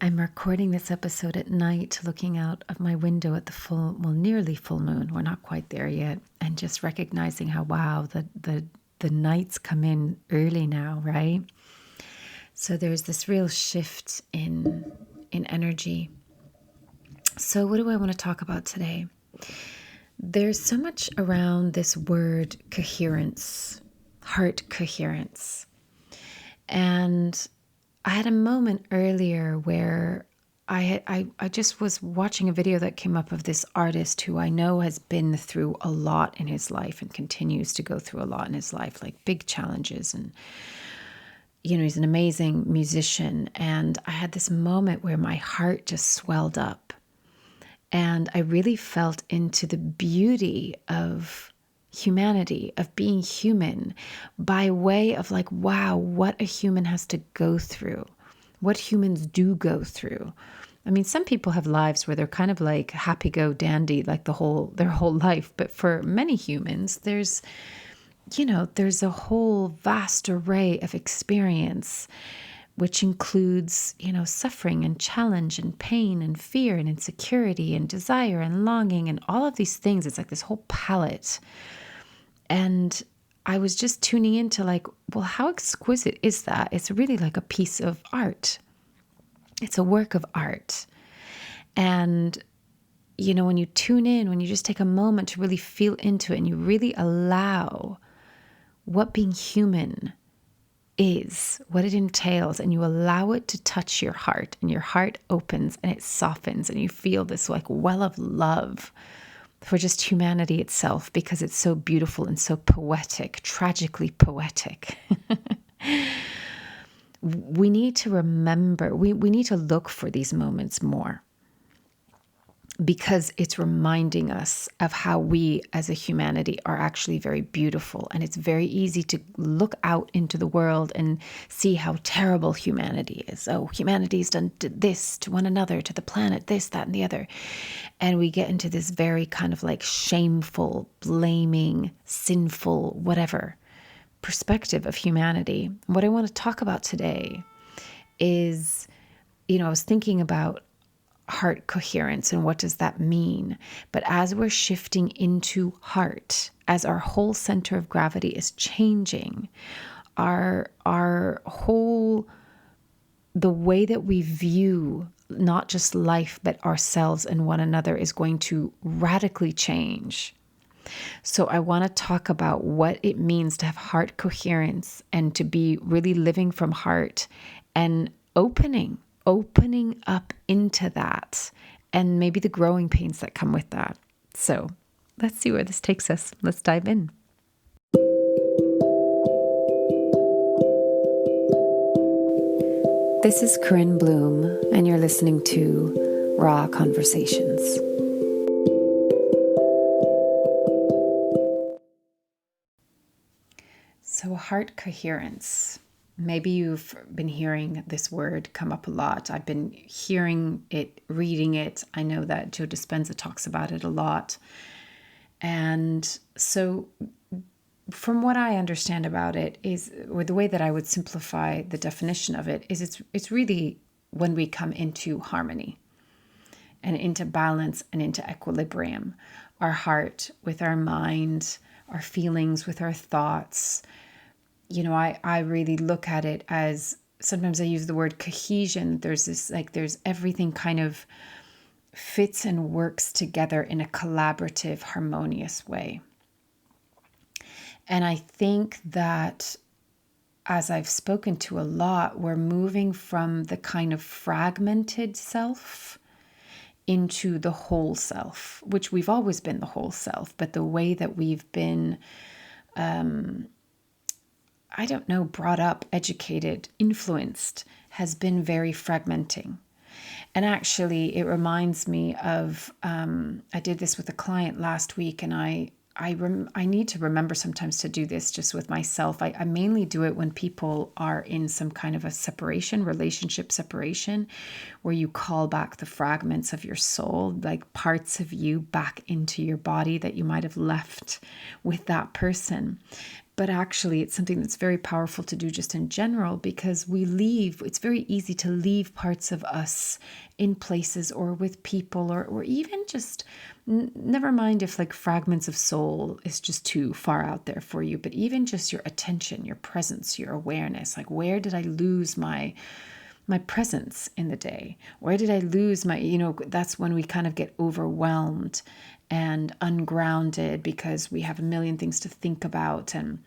I'm recording this episode at night, looking out of my window at the nearly full moon. We're not quite there yet. And just recognizing how, wow, the nights come in early now, right? So there's this real shift in energy. So what do I want to talk about today? There's so much around this word coherence, heart coherence. And I had a moment earlier where I just was watching a video that came up of this artist who I know has been through a lot in his life and continues to go through a lot in his life, like big challenges. And, he's an amazing musician. And I had this moment where my heart just swelled up. And I really felt into the beauty of humanity, of being human, by way of like, wow, what a human has to go through, what humans do go through. I mean, some people have lives where they're kind of like happy-go-dandy, like their whole life. But for many humans, there's a whole vast array of experience, which includes, suffering and challenge and pain and fear and insecurity and desire and longing and all of these things. It's like this whole palette. And I was just tuning into like, well, how exquisite is that? It's really like a piece of art. It's a work of art. And, when you tune in, when you just take a moment to really feel into it and you really allow what being human is, what it entails, and you allow it to touch your heart, and your heart opens and it softens, and you feel this like well of love for just humanity itself, because it's so beautiful and so poetic, tragically poetic. We need to remember, we need to look for these moments more, because it's reminding us of how we as a humanity are actually very beautiful. And it's very easy to look out into the world and see how terrible humanity is. Oh, humanity's done this to one another, to the planet, this, that, and the other. And we get into this very kind of like shameful, blaming, sinful, whatever perspective of humanity. What I want to talk about today is, I was thinking about heart coherence and what does that mean? But as we're shifting into heart, as our whole center of gravity is changing, our whole, the way that we view not just life, but ourselves and one another is going to radically change. So I want to talk about what it means to have heart coherence and to be really living from heart and opening up into that, and maybe the growing pains that come with that. So let's see where this takes us. Let's dive in. This is Corinne Bloom, and you're listening to Raw Conversations. So heart coherence. Maybe you've been hearing this word come up a lot. I've been hearing it, reading it. I know that Joe Dispenza talks about it a lot. And so from what I understand about it is, or the way that I would simplify the definition of it is, it's really when we come into harmony and into balance and into equilibrium, our heart with our mind, our feelings with our thoughts. I really look at it as, sometimes I use the word cohesion. There's this, like, there's everything kind of fits and works together in a collaborative, harmonious way. And I think that, as I've spoken to a lot, we're moving from the kind of fragmented self into the whole self, which we've always been the whole self, but the way that we've been brought up, educated, influenced, has been very fragmenting. And actually, it reminds me of, I did this with a client last week, and I need to remember sometimes to do this just with myself. I mainly do it when people are in some kind of a separation, relationship separation, where you call back the fragments of your soul, like parts of you back into your body that you might have left with that person. But actually, it's something that's very powerful to do just in general, because it's very easy to leave parts of us in places or with people, or even just, never mind if like fragments of soul is just too far out there for you, but even just your attention, your presence, your awareness, like where did I lose my presence in the day? Where did I lose my, that's when we kind of get overwhelmed and ungrounded because we have a million things to think about, and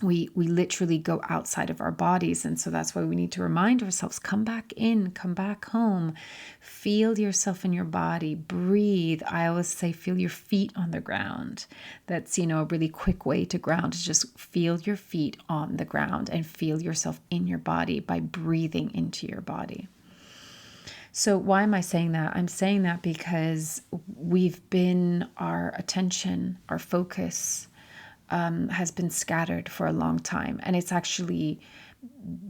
we literally go outside of our bodies. And so that's why we need to remind ourselves, come back in, come back home, feel yourself in your body, breathe. I always say, feel your feet on the ground. That's, a really quick way to ground, is just feel your feet on the ground and feel yourself in your body by breathing into your body. So why am I saying that? I'm saying that because our attention, our focus, has been scattered for a long time, and it's actually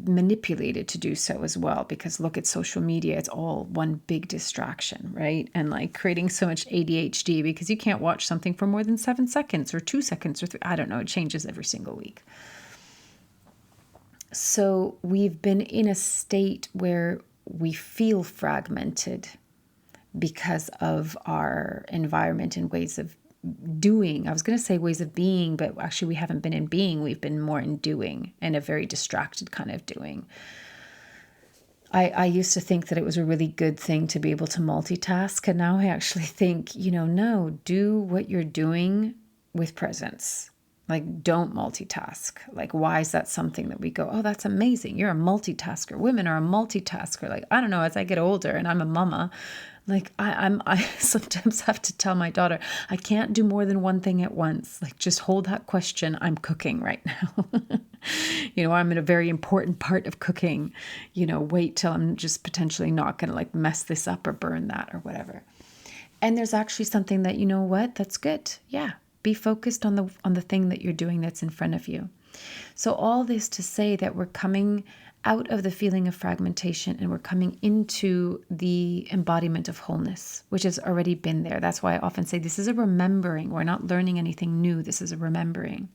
manipulated to do so as well, because look at social media, it's all one big distraction, right? And like creating so much ADHD because you can't watch something for more than 7 seconds or 2 seconds or 3, I don't know, it changes every single week. So we've been in a state where we feel fragmented because of our environment and ways of doing. I was going to say ways of being, but actually we haven't been in being. We've been more in doing, and a very distracted kind of doing. I used to think that it was a really good thing to be able to multitask. And now I actually think, no, do what you're doing with presence. Like, don't multitask. Like, why is that something that we go, oh, that's amazing, you're a multitasker. Women are a multitasker. Like, I don't know, as I get older and I'm a mama, like I sometimes have to tell my daughter, I can't do more than one thing at once. Like, just hold that question. I'm cooking right now. I'm in a very important part of cooking. Wait till I'm just potentially not going to like mess this up or burn that or whatever. And there's actually something that, that's good. Yeah. Be focused on the thing that you're doing that's in front of you. So all this to say that we're coming out of the feeling of fragmentation and we're coming into the embodiment of wholeness, which has already been there. That's why I often say this is a remembering. We're not learning anything new. This is a remembering.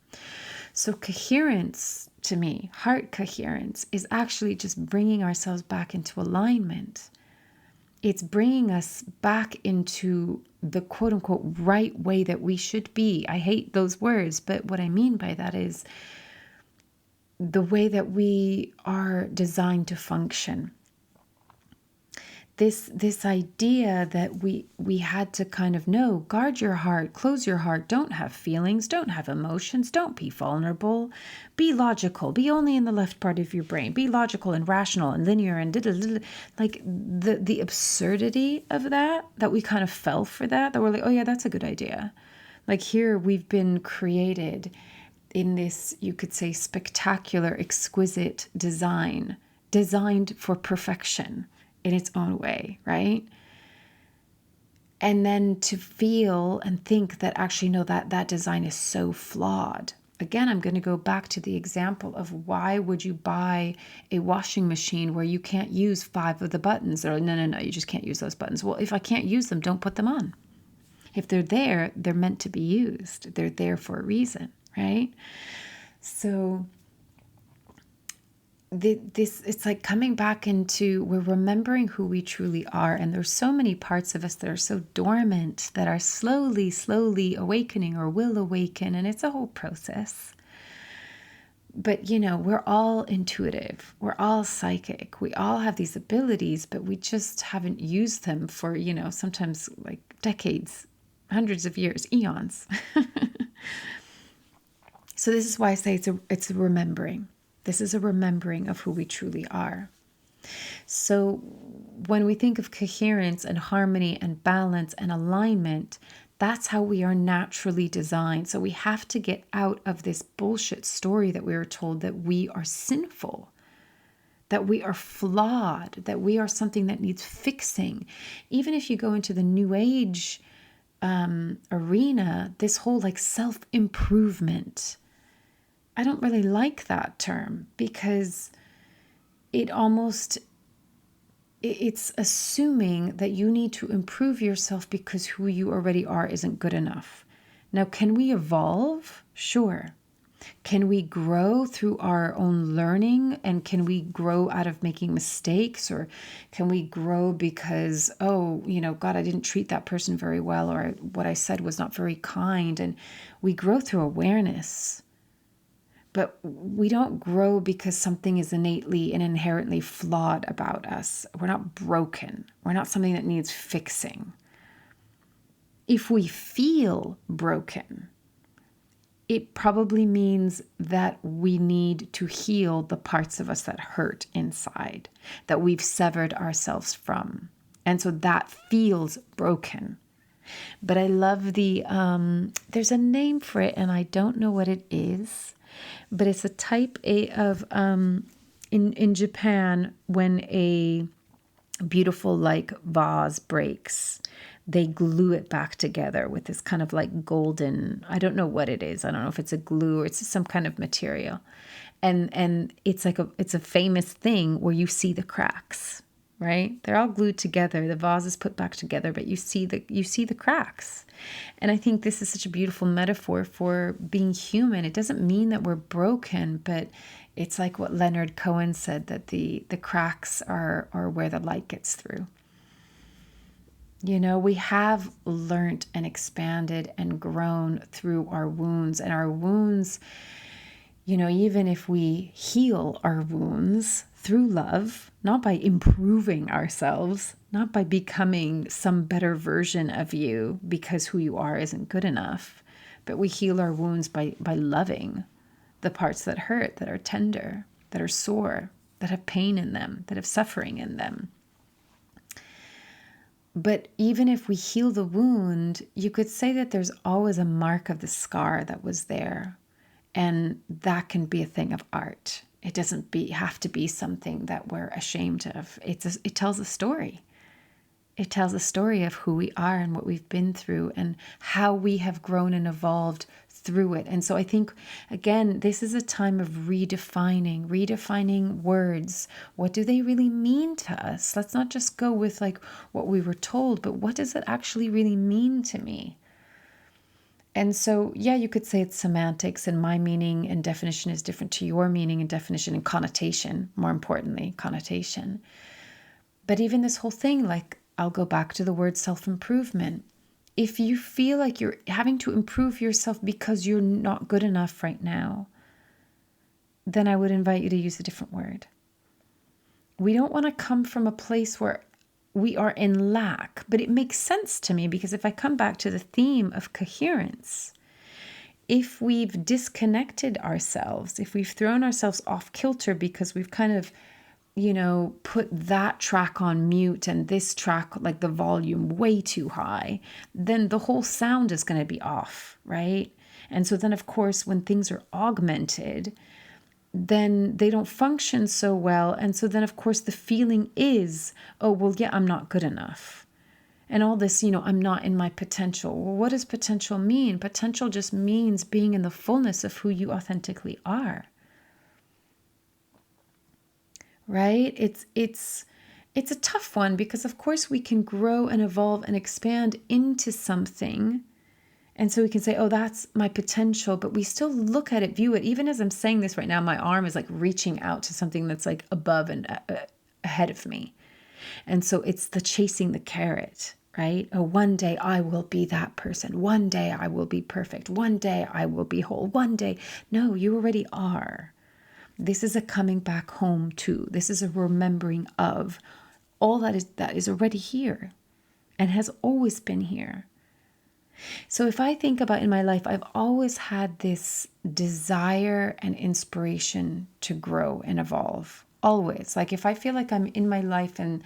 So coherence, to me, heart coherence, is actually just bringing ourselves back into alignment. It's bringing us back into the quote unquote right way that we should be. I hate those words, but what I mean by that is the way that we are designed to function. This idea that we had to kind of know, guard your heart, close your heart, don't have feelings, don't have emotions, don't be vulnerable, be logical, be only in the left part of your brain, be logical and rational and linear and like the absurdity of that we kind of fell for that we're like, oh yeah, that's a good idea. Like, here we've been created in this, you could say, spectacular, exquisite design, designed for perfection in its own way, right? And then to feel and think that actually, no, that design is so flawed. Again, I'm going to go back to the example of, why would you buy a washing machine where you can't use 5 of the buttons? They're like, no, you just can't use those buttons. Well, if I can't use them, don't put them on. If they're there, they're meant to be used. They're there for a reason, right? So it's like coming back into, we're remembering who we truly are. And there's so many parts of us that are so dormant that are slowly awakening or will awaken. And it's a whole process. But, we're all intuitive. We're all psychic. We all have these abilities, but we just haven't used them for, sometimes like decades, hundreds of years, eons. So this is why I say it's a remembering. This is a remembering of who we truly are. So when we think of coherence and harmony and balance and alignment, that's how we are naturally designed. So we have to get out of this bullshit story that we were told, that we are sinful, that we are flawed, that we are something that needs fixing. Even if you go into the New Age arena, this whole like self-improvement, I don't really like that term, because it's assuming that you need to improve yourself because who you already are isn't good enough. Now, can we evolve? Sure. Can we grow through our own learning? And can we grow out of making mistakes? Or can we grow because, oh, God, I didn't treat that person very well, or what I said was not very kind? And we grow through awareness. But we don't grow because something is innately and inherently flawed about us. We're not broken. We're not something that needs fixing. If we feel broken, it probably means that we need to heal the parts of us that hurt inside, that we've severed ourselves from. And so that feels broken. But I love there's a name for it, and I don't know what it is, but it's a type of, in Japan, when a beautiful vase breaks, they glue it back together with this kind of golden, I don't know what it is. I don't know if it's a glue or it's some kind of material. And it's it's a famous thing where you see the cracks, right? They're all glued together. The vase is put back together, but you see the cracks. And I think this is such a beautiful metaphor for being human. It doesn't mean that we're broken, but it's like what Leonard Cohen said, that the cracks are where the light gets through. We have learned and expanded and grown through our wounds. And our wounds, even if we heal our wounds through love, not by improving ourselves, not by becoming some better version of you because who you are isn't good enough, but we heal our wounds by loving the parts that hurt, that are tender, that are sore, that have pain in them, that have suffering in them. But even if we heal the wound, you could say that there's always a mark of the scar that was there. And that can be a thing of art. It doesn't have to be something that we're ashamed of. It tells a story. It tells a story of who we are and what we've been through and how we have grown and evolved through it. And so I think, again, this is a time of redefining words. What do they really mean to us? Let's not just go with what we were told, but what does it actually really mean to me? And so, yeah, you could say it's semantics, and my meaning and definition is different to your meaning and definition and connotation, more importantly, connotation. But even this whole thing, I'll go back to the word self-improvement. If you feel like you're having to improve yourself because you're not good enough right now, then I would invite you to use a different word. We don't want to come from a place where we are in lack, but it makes sense to me because if I come back to the theme of coherence, if we've disconnected ourselves, if we've thrown ourselves off kilter because we've kind of, put that track on mute and this track, the volume way too high, then the whole sound is going to be off, right? And so then, of course, when things are augmented, then they don't function so well. And so then, of course, the feeling is, oh, well, yeah, I'm not good enough. And all this, I'm not in my potential. Well, what does potential mean? Potential just means being in the fullness of who you authentically are. Right? It's a tough one because, of course, we can grow and evolve and expand into something. And so we can say, oh, that's my potential, but we still look at it, view it. Even as I'm saying this right now, my arm is reaching out to something that's above and ahead of me. And so it's the chasing the carrot, right? Oh, one day I will be that person. One day I will be perfect. One day I will be whole. One day. No, you already are. This is a coming back home to. This is a remembering of all that is already here and has always been here. So if I think about in my life, I've always had this desire and inspiration to grow and evolve. Always. If I feel like I'm in my life and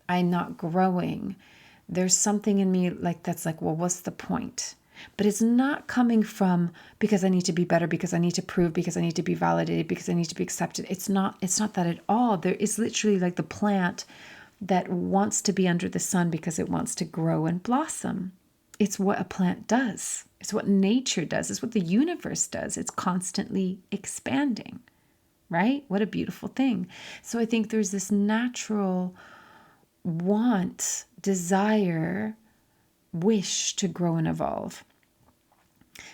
I'm not growing, there's something in me that's well, what's the point? But it's not coming from because I need to be better, because I need to prove, because I need to be validated, because I need to be accepted. It's not that at all. There is literally the plant that wants to be under the sun because it wants to grow and blossom. It's what a plant does. It's what nature does. It's what the universe does. It's constantly expanding, right? What a beautiful thing. So I think there's this natural want, desire, wish to grow and evolve.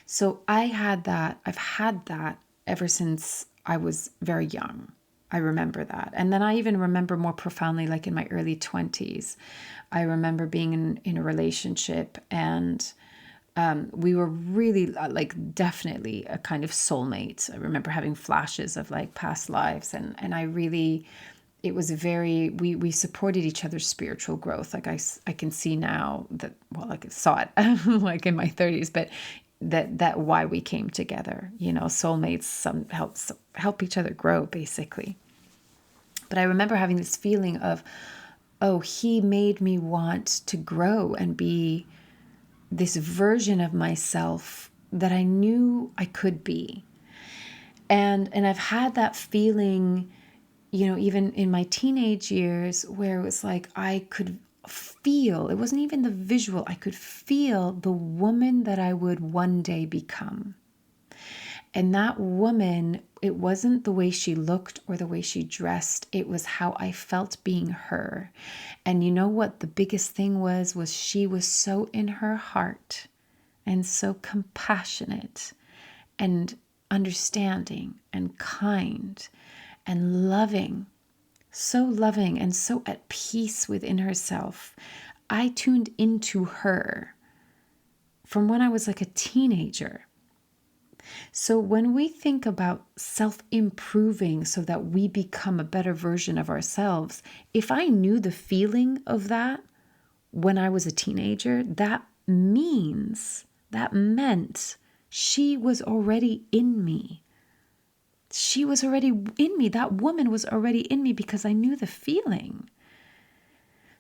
So I've had that ever since I was very young. I remember that. And then I even remember more profoundly, like in my early 20s, I remember being in a relationship, and we were really like definitely a kind of soulmate. I remember having flashes of like past lives, and I really, it was very, we supported each other's spiritual growth. Like I can see now that, well, like I saw it like in my 30s, but that why we came together, soulmates, some help each other grow basically. But I remember having this feeling of, oh, he made me want to grow and be this version of myself that I knew I could be. And I've had that feeling, even in my teenage years, where it was like I could feel, it wasn't even the visual, I could feel the woman that I would one day become. And that woman, it wasn't the way she looked or the way she dressed. It was how I felt being her. And you know what the biggest thing was she was so in her heart and so compassionate and understanding and kind and loving, so loving and so at peace within herself. I tuned into her from when I was like a teenager. So when we think about self-improving so that we become a better version of ourselves, if I knew the feeling of that when I was a teenager, that meant she was already in me. She was already in me. That woman was already in me because I knew the feeling.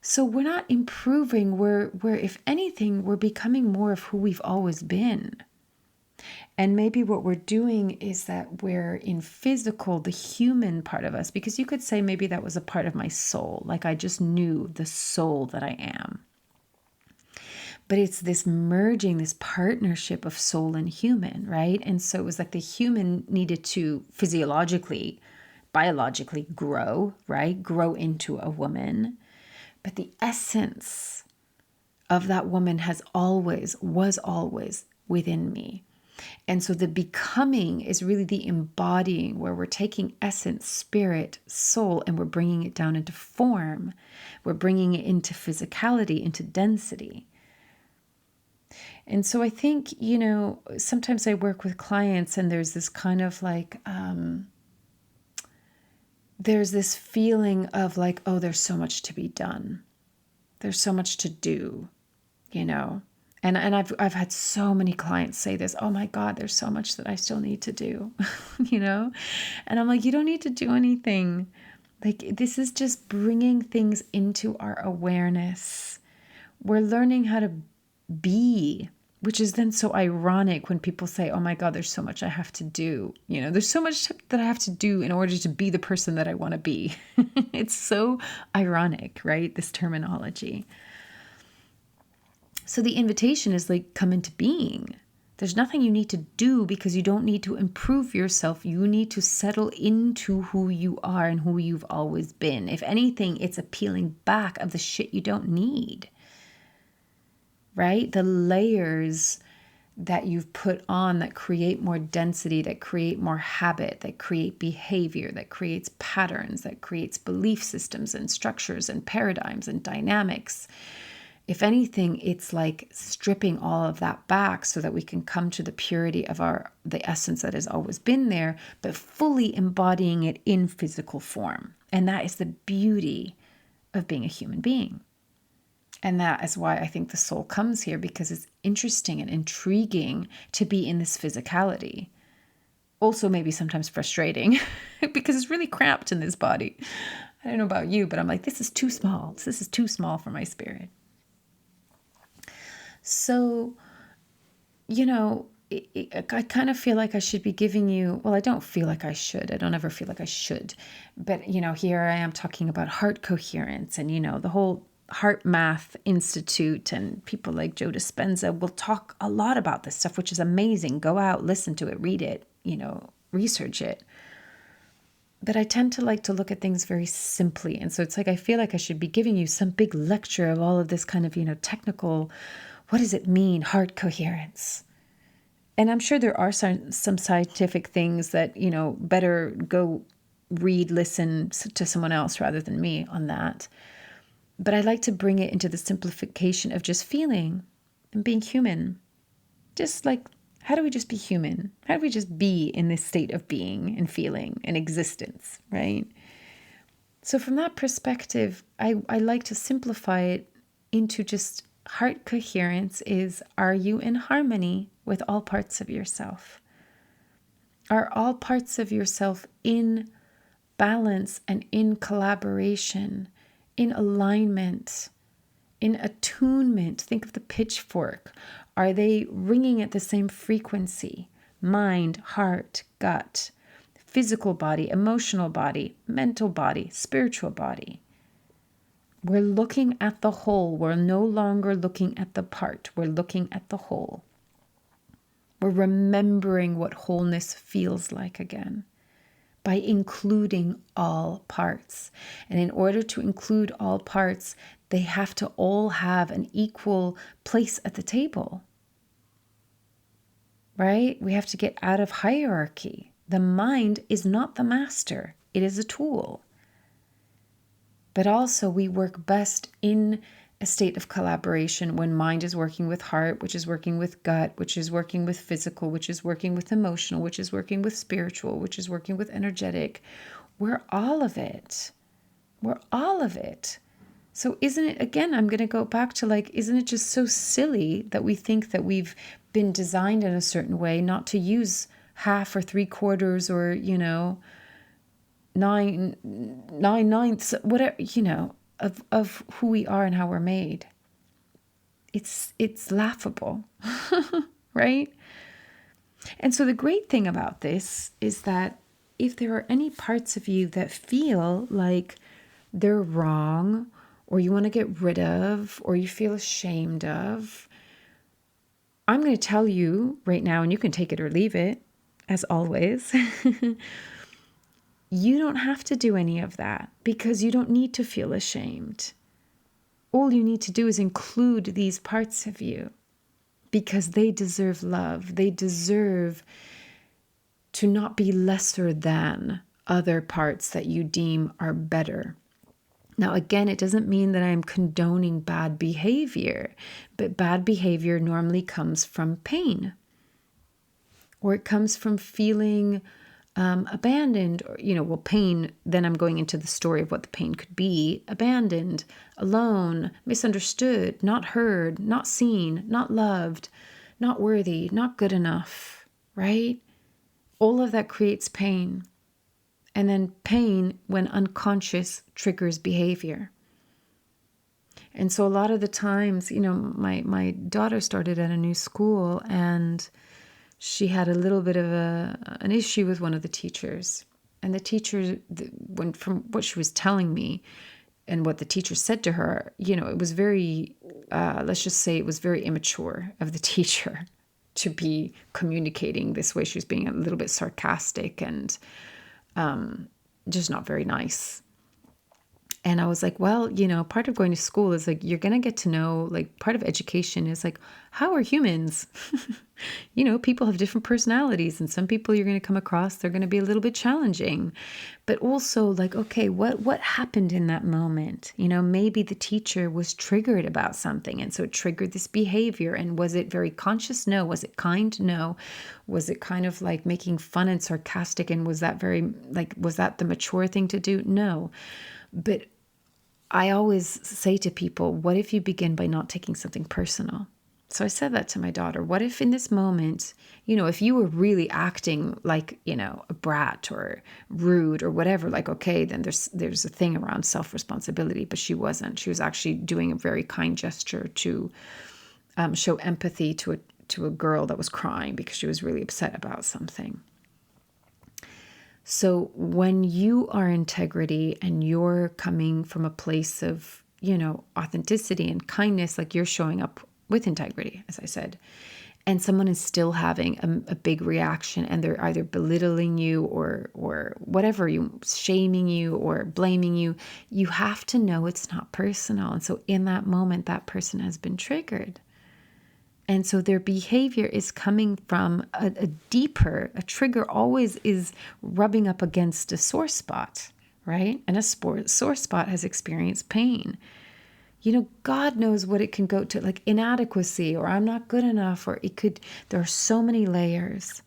So we're not improving. We're if anything, we're becoming more of who we've always been. And maybe what we're doing is that we're in physical, the human part of us, because you could say maybe that was a part of my soul. Like I just knew the soul that I am. But it's this merging, this partnership of soul and human, right? And so it was like the human needed to physiologically, biologically grow, right? Grow into a woman. But the essence of that woman was always within me. And so the becoming is really the embodying, where we're taking essence, spirit, soul, and we're bringing it down into form. We're bringing it into physicality, into density. And so I think, sometimes I work with clients and there's this kind of like, there's this feeling of like, oh, there's so much to be done. There's so much to do, And I've had so many clients say this, oh my God, there's so much that I still need to do, And I'm like, you don't need to do anything. Like, this is just bringing things into our awareness. We're learning how to be, which is then so ironic when people say, oh my God, there's so much I have to do. There's so much that I have to do in order to be the person that I want to be. It's so ironic, right? This terminology. So the invitation is like, come into being. There's nothing you need to do because you don't need to improve yourself. You need to settle into who you are and who you've always been. If anything, it's a peeling back of the shit you don't need, right? The layers that you've put on that create more density, that create more habit, that create behavior, that creates patterns, that creates belief systems and structures and paradigms and dynamics. If anything, it's like stripping all of that back so that we can come to the purity of the essence that has always been there, but fully embodying it in physical form. And that is the beauty of being a human being. And that is why I think the soul comes here, because it's interesting and intriguing to be in this physicality. Also maybe sometimes frustrating because it's really cramped in this body. I don't know about you, but I'm like, this is too small. This is too small for my spirit. So, I kind of feel like I should be giving you, well, I don't feel like I should. I don't ever feel like I should. But, here I am talking about heart coherence and, the whole Heart Math Institute, and people like Joe Dispenza will talk a lot about this stuff, which is amazing. Go out, listen to it, read it, research it. But I tend to like to look at things very simply. And so it's like, I feel like I should be giving you some big lecture of all of this kind of, technical, what does it mean, heart coherence? And I'm sure there are some scientific things that, better go read, listen to someone else rather than me on that. But I like to bring it into the simplification of just feeling and being human. Just like, how do we just be human? How do we just be in this state of being and feeling and existence, right? So from that perspective, I like to simplify it into just heart coherence is, are you in harmony with all parts of yourself? Are all parts of yourself in balance and in collaboration, in alignment, in attunement? Think of the pitchfork. Are they ringing at the same frequency? Mind, heart, gut, physical body, emotional body, mental body, spiritual body. We're looking at the whole. We're no longer looking at the part. We're looking at the whole. We're remembering what wholeness feels like again by including all parts. And in order to include all parts, they have to all have an equal place at the table, right? We have to get out of hierarchy. The mind is not the master. It is a tool. But also we work best in a state of collaboration when mind is working with heart, which is working with gut, which is working with physical, which is working with emotional, which is working with spiritual, which is working with energetic. We're all of it. We're all of it. So isn't it, again, I'm going to go back to isn't it just so silly that we think that we've been designed in a certain way not to use half or 3/4 or, 9/9, whatever, of who we are and how we're made. It's laughable, right? And so the great thing about this is that if there are any parts of you that feel like they're wrong, or you want to get rid of, or you feel ashamed of, I'm going to tell you right now, and you can take it or leave it, as always. You don't have to do any of that because you don't need to feel ashamed. All you need to do is include these parts of you because they deserve love. They deserve to not be lesser than other parts that you deem are better. Now, again, it doesn't mean that I'm condoning bad behavior, but bad behavior normally comes from pain, or it comes from feeling abandoned, or, pain, then I'm going into the story of what the pain could be: abandoned, alone, misunderstood, not heard, not seen, not loved, not worthy, not good enough, right? All of that creates pain. And then pain, when unconscious, triggers behavior. And so a lot of the times, my daughter started at a new school and she had a little bit of an issue with one of the teachers. And the teacher, from what she was telling me and what the teacher said to her, it was very, let's just say it was very immature of the teacher to be communicating this way. She was being a little bit sarcastic and just not very nice. And I was like, well, part of going to school is you're going to get to know, part of education is how are humans? People have different personalities, and some people you're going to come across, they're going to be a little bit challenging. But also okay, what happened in that moment? Maybe the teacher was triggered about something, and so it triggered this behavior. And was it very conscious? No. Was it kind? No. Was it kind of making fun and sarcastic? And was that was that the mature thing to do? No. But I always say to people, what if you begin by not taking something personal? So I said that to my daughter. What if in this moment, if you were really acting like, a brat or rude or whatever, okay, then there's a thing around self-responsibility, but she wasn't. She was actually doing a very kind gesture to show empathy to a girl that was crying because she was really upset about something. So when you are integrity and you're coming from a place of, authenticity and kindness, you're showing up with integrity, as I said, and someone is still having a big reaction and they're either belittling you or whatever, shaming you or blaming you, you have to know it's not personal. And so in that moment, that person has been triggered. And so their behavior is coming from a trigger always is rubbing up against a sore spot, right? And a sore spot has experienced pain. God knows what it can go to, like inadequacy, or I'm not good enough, or there are so many layers.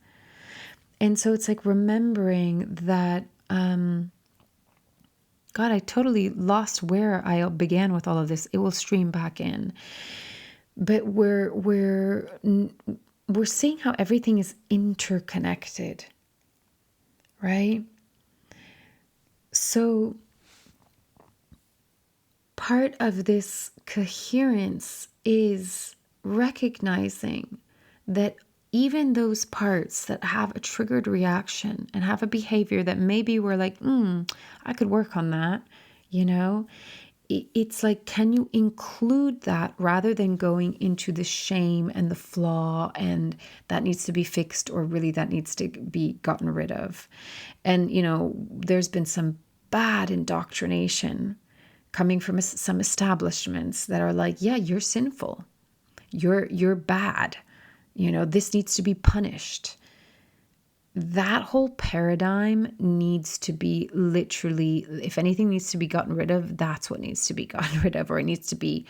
And so it's like remembering that, God, I totally lost where I began with all of this. It will stream back in. But we're seeing how everything is interconnected, right? So part of this coherence is recognizing that even those parts that have a triggered reaction and have a behavior that maybe we're like, I could work on that, it's like, can you include that rather than going into the shame and the flaw and that needs to be fixed, or really that needs to be gotten rid of? And, there's been some bad indoctrination coming from some establishments that are like, yeah, you're sinful. You're bad. This needs to be punished. That whole paradigm needs to be literally, if anything needs to be gotten rid of, that's what needs to be gotten rid of, or it needs to be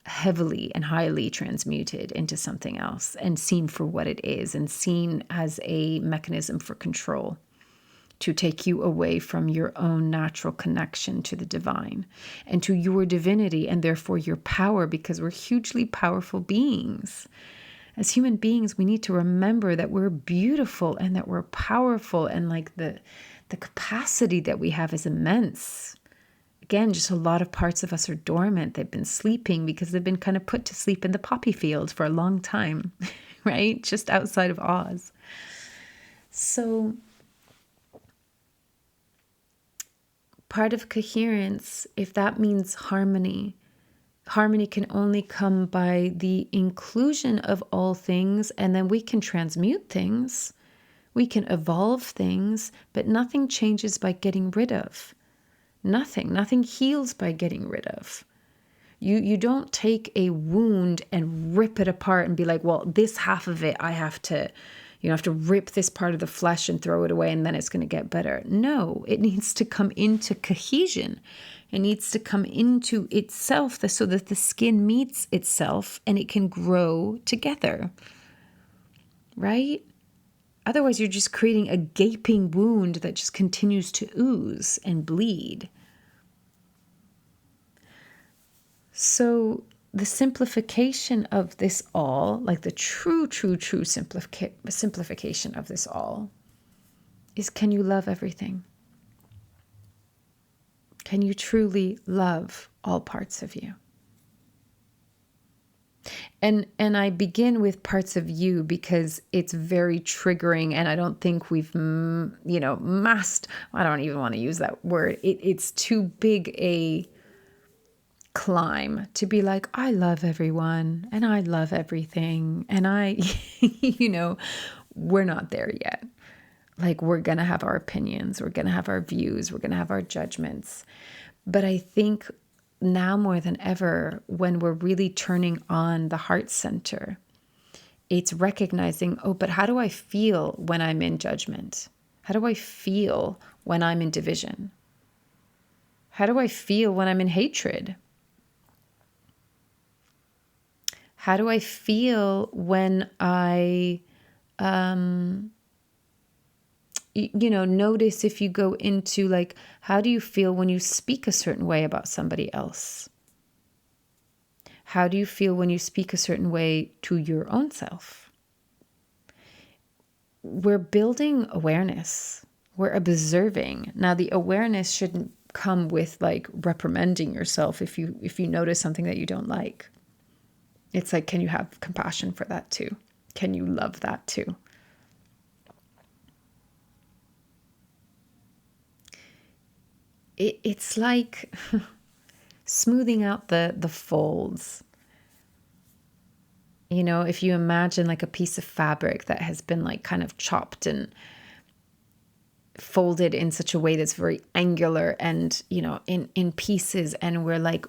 heavily and highly transmuted into something else and seen for what it is, and seen as a mechanism for control to take you away from your own natural connection to the divine and to your divinity, and therefore your power, because we're hugely powerful beings. As human beings, we need to remember that we're beautiful and that we're powerful, and like the capacity that we have is immense. Again, just a lot of parts of us are dormant. They've been sleeping because they've been kind of put to sleep in the poppy field for a long time, right? Just outside of Oz. So part of coherence, if that means harmony can only come by the inclusion of all things, and then we can transmute things, we can evolve things, but nothing changes by getting rid of. Nothing heals by getting rid of. You don't take a wound and rip it apart and be like, well, this half of it, I have to rip this part of the flesh and throw it away and then it's going to get better. No, it needs to come into cohesion. It needs to come into itself so that the skin meets itself and it can grow together, right? Otherwise, you're just creating a gaping wound that just continues to ooze and bleed. So the simplification of this all, like the true simplification of this all, is, can you love everything? Can you truly love all parts of you? And I begin with parts of you because it's very triggering, and I don't think we've, masked. I don't even want to use that word. It's too big a climb to be like, I love everyone and I love everything, and I, we're not there yet. Like, we're going to have our opinions, we're going to have our views, we're going to have our judgments. But I think now more than ever, when we're really turning on the heart center, it's recognizing, but how do I feel when I'm in judgment? How do I feel when I'm in division? How do I feel when I'm in hatred? How do I feel when I, notice if you go into like, how do you feel when you speak a certain way about somebody else? How do you feel when you speak a certain way to your own self? We're building awareness. We're observing. Now, the awareness shouldn't come with like reprimanding yourself if you notice something that you don't like. It's like, can you have compassion for that too? Can you love that too? It's like smoothing out the folds. If you imagine like a piece of fabric that has been like kind of chopped and folded in such a way that's very angular and, in pieces, and we're like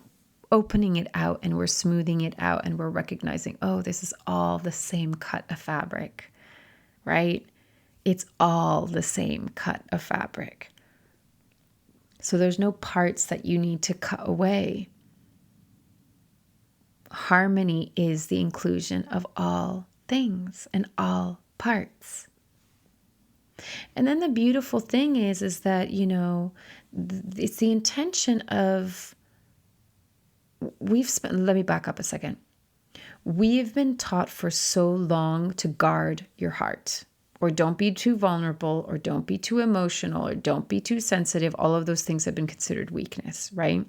opening it out and we're smoothing it out and we're recognizing, oh, this is all the same cut of fabric, right? It's all the same cut of fabric. So there's no parts that you need to cut away. Harmony is the inclusion of all things and all parts. And then the beautiful thing is that, it's the intention of, let me back up a second. We've been taught for so long to guard your heart, or don't be too vulnerable, or don't be too emotional, or don't be too sensitive. All of those things have been considered weakness, right?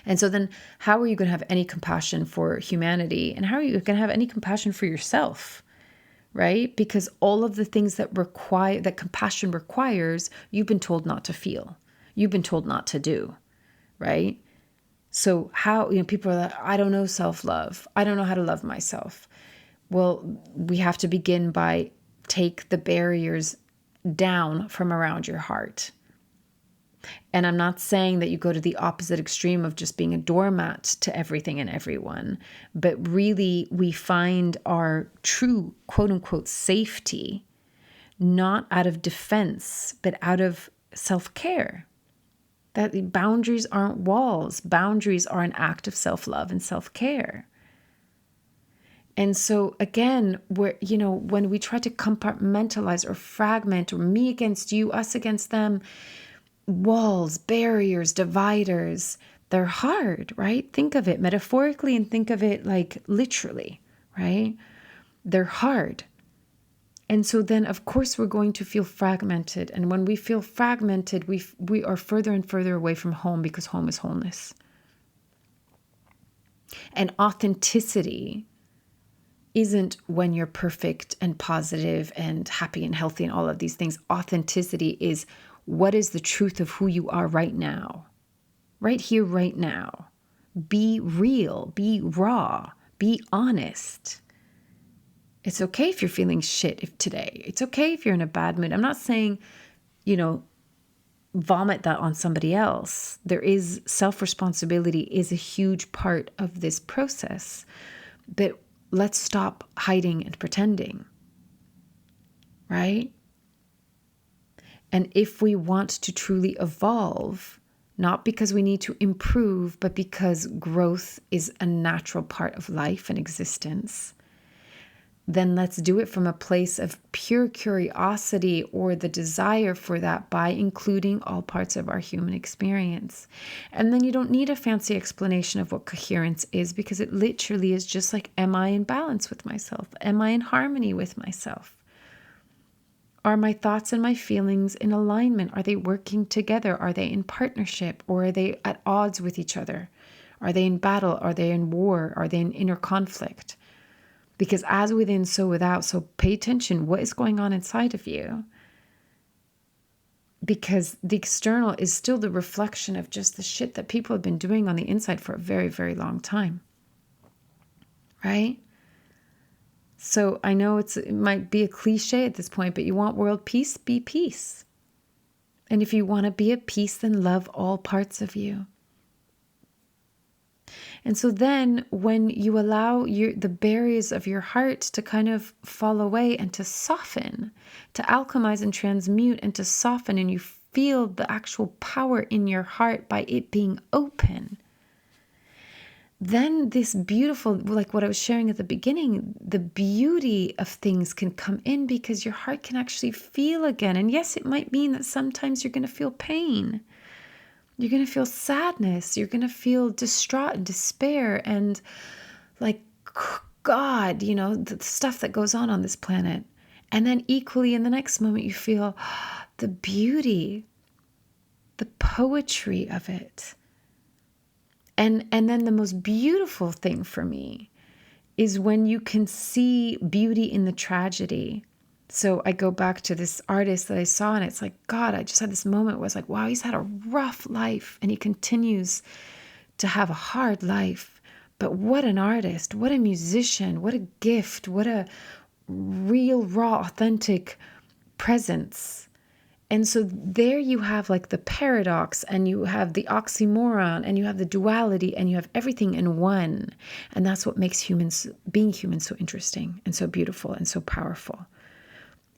And so then how are you going to have any compassion for humanity? And how are you going to have any compassion for yourself? Right? Because all of the things that compassion requires, you've been told not to feel. You've been told not to do, right? So how, people are like, I don't know self-love. I don't know how to love myself. Well, we have to begin by take the barriers down from around your heart. And I'm not saying that you go to the opposite extreme of just being a doormat to everything and everyone, but really we find our true quote unquote safety not out of defense, but out of self-care. That boundaries aren't walls. Boundaries are an act of self-love and self-care. And so again, when we try to compartmentalize or fragment, or me against you, us against them, walls, barriers, dividers, they're hard, right? Think of it metaphorically and think of it like literally, right? They're hard. And so then, of course, we're going to feel fragmented. And when we feel fragmented, we are further and further away from home, because home is wholeness. And authenticity isn't when you're perfect and positive and happy and healthy and all of these things. Authenticity is, what is the truth of who you are right now? Right here, right now. Be real, be raw, be honest. It's okay if you're feeling shit today. It's okay if you're in a bad mood. I'm not saying, vomit that on somebody else. There is self-responsibility is a huge part of this process. But let's stop hiding and pretending, right? And if we want to truly evolve, not because we need to improve, but because growth is a natural part of life and existence, then let's do it from a place of pure curiosity, or the desire for that, by including all parts of our human experience. And then you don't need a fancy explanation of what coherence is, because it literally is just like, am I in balance with myself? Am I in harmony with myself? Are my thoughts and my feelings in alignment? Are they working together? Are they in partnership, or are they at odds with each other? Are they in battle? Are they in war? Are they in inner conflict? Because as within, so without. So pay attention. What is going on inside of you? Because the external is still the reflection of just the shit that people have been doing on the inside for a very, very long time. Right? So I know it might be a cliche at this point, but you want world peace? Be peace. And if you want to be at peace, then love all parts of you. And so then when you allow the barriers of your heart to kind of fall away and to soften, to alchemize and transmute and to soften, and you feel the actual power in your heart by it being open, then this beautiful, like what I was sharing at the beginning, the beauty of things can come in, because your heart can actually feel again. And yes, it might mean that sometimes you're going to feel pain. You're going to feel sadness. You're going to feel distraught and despair and like, God, the stuff that goes on this planet. And then equally in the next moment, you feel the beauty, the poetry of it. And then the most beautiful thing for me is when you can see beauty in the tragedy. So I go back to this artist that I saw, and it's like, God, I just had this moment where it's like, wow, he's had a rough life and he continues to have a hard life. But what an artist, what a musician, what a gift, what a real, raw, authentic presence. And so there you have like the paradox, and you have the oxymoron, and you have the duality, and you have everything in one. And that's what makes being human so interesting and so beautiful and so powerful,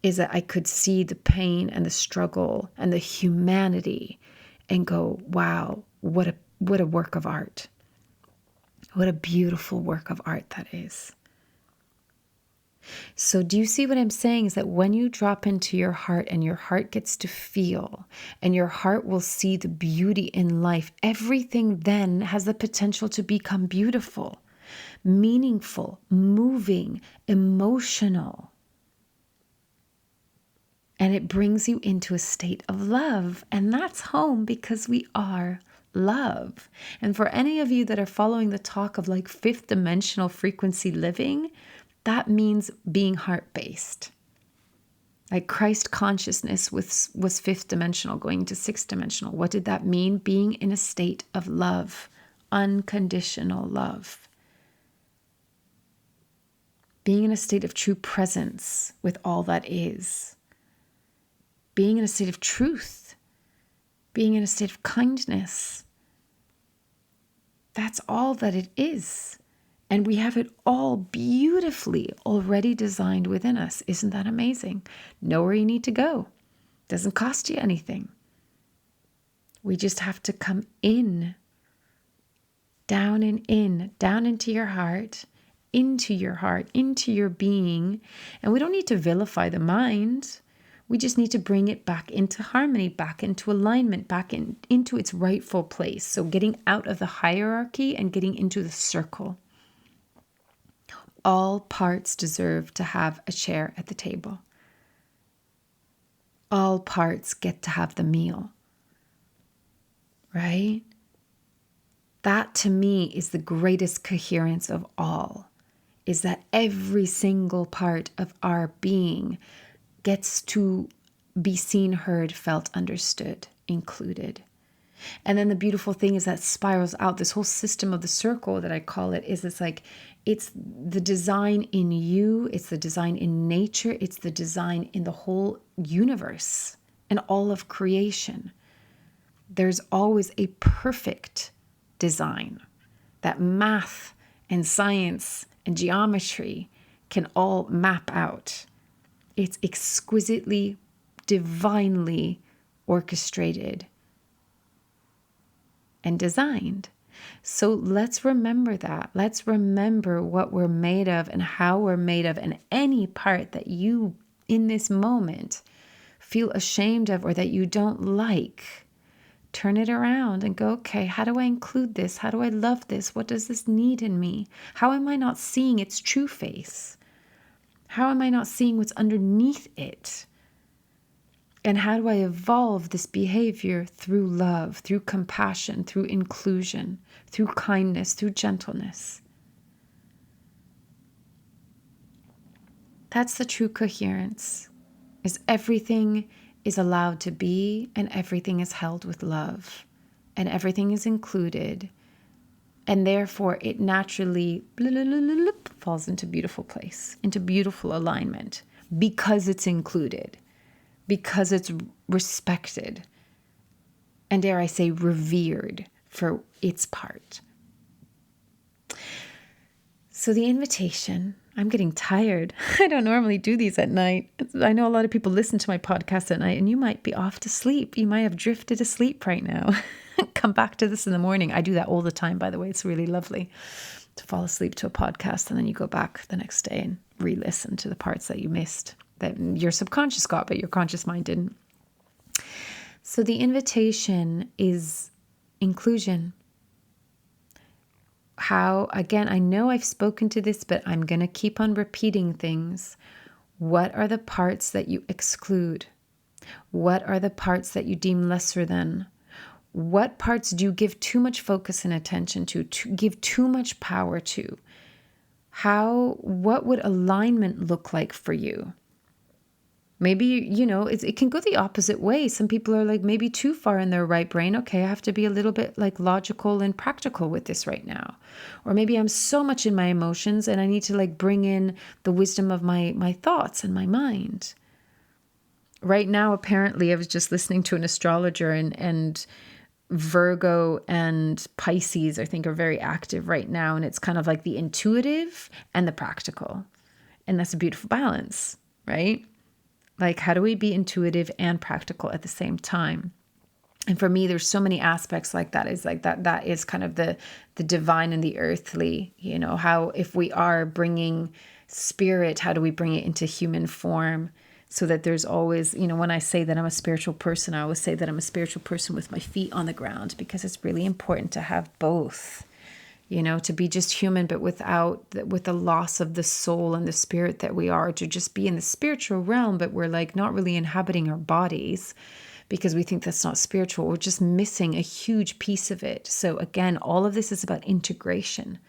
is that I could see the pain and the struggle and the humanity and go, wow, what a work of art. What a beautiful work of art that is. So do you see what I'm saying? Is that when you drop into your heart and your heart gets to feel, and your heart will see the beauty in life, everything then has the potential to become beautiful, meaningful, moving, emotional. And it brings you into a state of love. And that's home, because we are love. And for any of you that are following the talk of like fifth dimensional frequency living, that means being heart-based. Like Christ consciousness was fifth dimensional, going to sixth dimensional. What did that mean? Being in a state of love, unconditional love. Being in a state of true presence with all that is. Being in a state of truth. Being in a state of kindness. That's all that it is. And we have it all beautifully already designed within us. Isn't that amazing? Know where you need to go. Doesn't cost you anything. We just have to come in, down and in, down into your heart, into your being. And we don't need to vilify the mind. We just need to bring it back into harmony, back into alignment, into its rightful place. So getting out of the hierarchy and getting into the circle. All parts deserve to have a chair at the table. All parts get to have the meal. Right? That to me is the greatest coherence of all, is that every single part of our being gets to be seen, heard, felt, understood, included. And then the beautiful thing is that spirals out. This whole system of the circle that I call it is it's the design in you, it's the design in nature, it's the design in the whole universe and all of creation. There's always a perfect design that math and science and geometry can all map out. It's exquisitely, divinely orchestrated and designed. So let's remember that. Let's remember what we're made of and how we're made of, and any part that you in this moment feel ashamed of or that you don't like, turn it around and go, okay, how do I include this? How do I love this? What does this need in me? How am I not seeing its true face? How am I not seeing what's underneath it? And how do I evolve this behavior through love, through compassion, through inclusion, through kindness, through gentleness? That's the true coherence, is everything is allowed to be, and everything is held with love, and everything is included. And therefore it naturally falls into beautiful place, into beautiful alignment, because it's included. Because it's respected, and dare I say revered for its part. So the invitation, I'm getting tired. I don't normally do these at night. I know a lot of people listen to my podcast at night, and you might be off to sleep. You might have drifted asleep right now. Come back to this in the morning. I do that all the time, by the way. It's really lovely to fall asleep to a podcast, and then you go back the next day and re-listen to the parts that you missed, that your subconscious got, but your conscious mind didn't. So the invitation is inclusion. How, again, I know I've spoken to this, but I'm going to keep on repeating things. What are the parts that you exclude? What are the parts that you deem lesser than? What parts do you give too much focus and attention to give too much power to? What would alignment look like for you? Maybe, it can go the opposite way. Some people are like maybe too far in their right brain. Okay, I have to be a little bit like logical and practical with this right now. Or maybe I'm so much in my emotions and I need to like bring in the wisdom of my thoughts and my mind. right now, apparently, I was just listening to an astrologer, and Virgo and Pisces, I think, are very active right now. And it's kind of like the intuitive and the practical. And that's a beautiful balance, right? Like, how do we be intuitive and practical at the same time? And for me, there's so many aspects like that. Is like that is kind of the divine and the earthly, how if we are bringing spirit, how do we bring it into human form? So that there's always, when I say that I'm a spiritual person, I always say that I'm a spiritual person with my feet on the ground, because it's really important to have both, to be just human, but with the loss of the soul and the spirit that we are, to just be in the spiritual realm, but we're like not really inhabiting our bodies because we think that's not spiritual. We're just missing a huge piece of it. So again, all of this is about integration.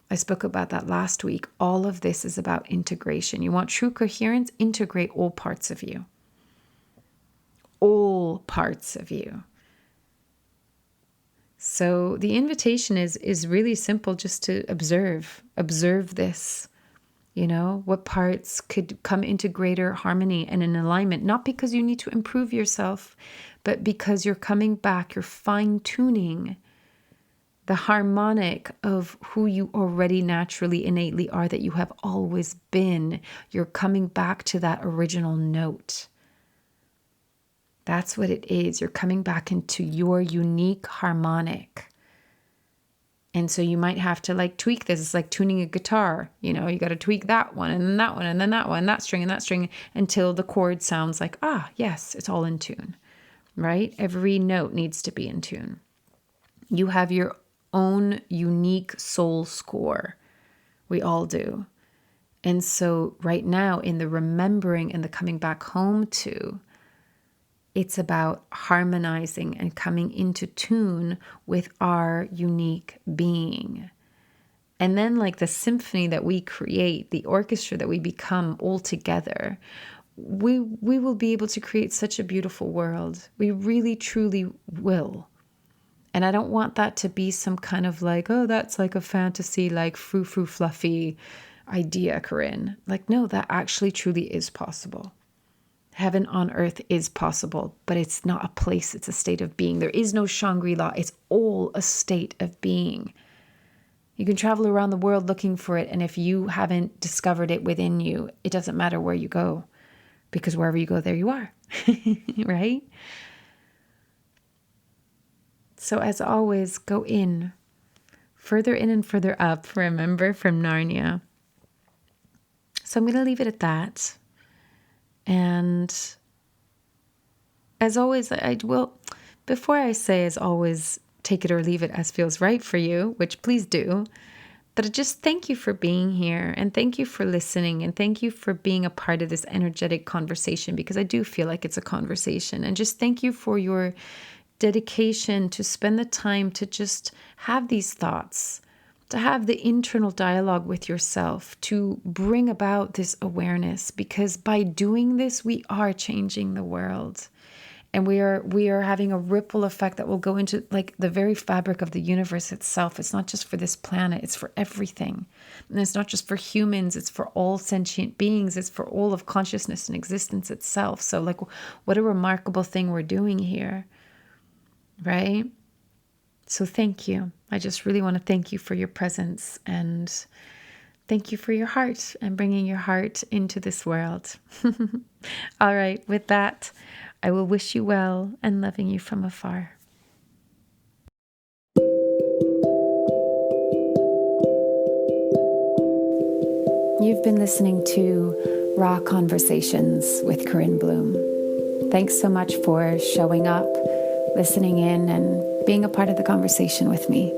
I spoke about that last week. All of this is about integration. You want true coherence? Integrate all parts of you. All parts of you. So the invitation is really simple, just to observe this. What parts could come into greater harmony and in alignment, not because you need to improve yourself, but because you're coming back, you're fine-tuning the harmonic of who you already naturally, innately are, that you have always been. You're coming back to that original note. That's what it is. You're coming back into your unique harmonic. And so you might have to tweak this. It's like tuning a guitar. You got to tweak that one and then that one and then that one, that string and that string, until the chord sounds like, yes, it's all in tune, right? Every note needs to be in tune. You have your own unique soul score. We all do. And so right now, in the remembering and the coming back home to, it's about harmonizing and coming into tune with our unique being. And then like the symphony that we create, the orchestra that we become all together, we will be able to create such a beautiful world. We really, truly will. And I don't want that to be some kind of like, that's like a fantasy, like frou-frou fluffy idea, Corinne. Like, no, that actually truly is possible. Heaven on earth is possible, but it's not a place, it's a state of being. There is no Shangri-La, it's all a state of being. You can travel around the world looking for it, and if you haven't discovered it within you, it doesn't matter where you go, because wherever you go, there you are, right? So as always, go in, further in and further up, remember, from Narnia. So I'm going to leave it at that. And as always, before I say as always, take it or leave it as feels right for you, which please do. But I just thank you for being here, and thank you for listening, and thank you for being a part of this energetic conversation, because I do feel like it's a conversation. And just thank you for your dedication to spend the time to just have these thoughts, to have the internal dialogue with yourself, to bring about this awareness, because by doing this, we are changing the world. And we are having a ripple effect that will go into like the very fabric of the universe itself. It's not just for this planet, it's for everything. And it's not just for humans, it's for all sentient beings, it's for all of consciousness and existence itself. So like, what a remarkable thing we're doing here, right? So thank you. I just really want to thank you for your presence, and thank you for your heart and bringing your heart into this world. All right, with that, I will wish you well and loving you from afar. You've been listening to Raw Conversations with Corinne Bloom. Thanks so much for showing up, listening in, and being a part of the conversation with me.